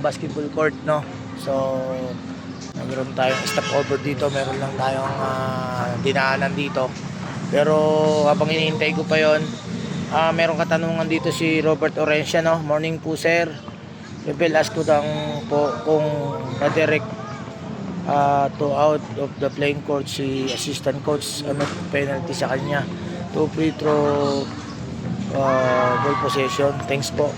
basketball court, no? So meron tayong stopover dito, meron lang tayong dinaanan dito. Pero habang iniintay ko pa yon, meron katanungan dito si Robert Orencia, no? Morning po, sir. Rebel, ask ko lang po kung na-direct to out of the playing court si assistant coach, ano penalty sa kanya? 2 free throw ball possession. Thanks po.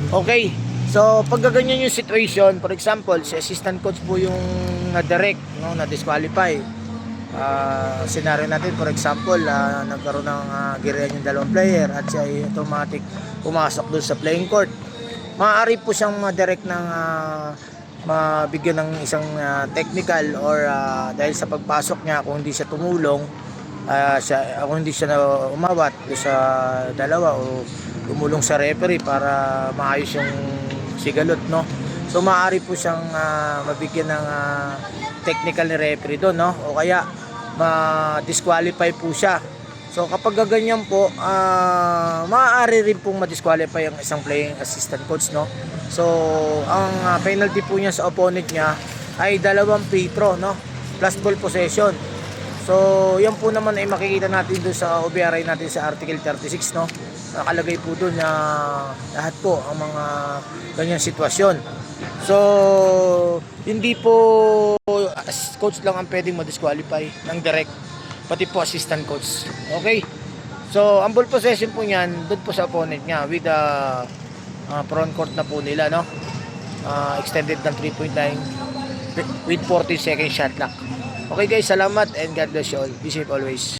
Okay, so pag ganyan yung situation, for example, si assistant coach po yung na-direct, no, na-disqualify. Scenario natin, for example, nagkaroon ng girian yung dalawang player at siya ay automatic pumasok doon sa playing court. Maaari po siyang ma-direct ng mabigyan ng isang technical or dahil sa pagpasok niya, kung hindi siya tumulong, kung hindi siya umawat sa dalawa o tumulong sa referee para maayos yung sigalot, no? So maaari po siyang mabigyan ng technical ni referee doon, no? O kaya ma-disqualify po siya. So kapag ganyan po, maaari rin pong ma-disqualify ang isang playing assistant coach, no? So ang penalty po niya sa opponent niya ay 2 free throw, no? Plus ball possession. So yan po naman ay makikita natin doon sa OBRI natin sa Article 36, no? Nakalagay po doon na lahat po ang mga ganyang sitwasyon. So hindi po coach lang ang pwedeng ma-disqualify ng direct, pati po assistant coach. Okay? So ang ball possession po niyan doon po sa opponent niya with the front court na po nila, no? Extended ng 3-point line with 40 second shot clock. Okay guys, salamat and God bless you all. Be safe always.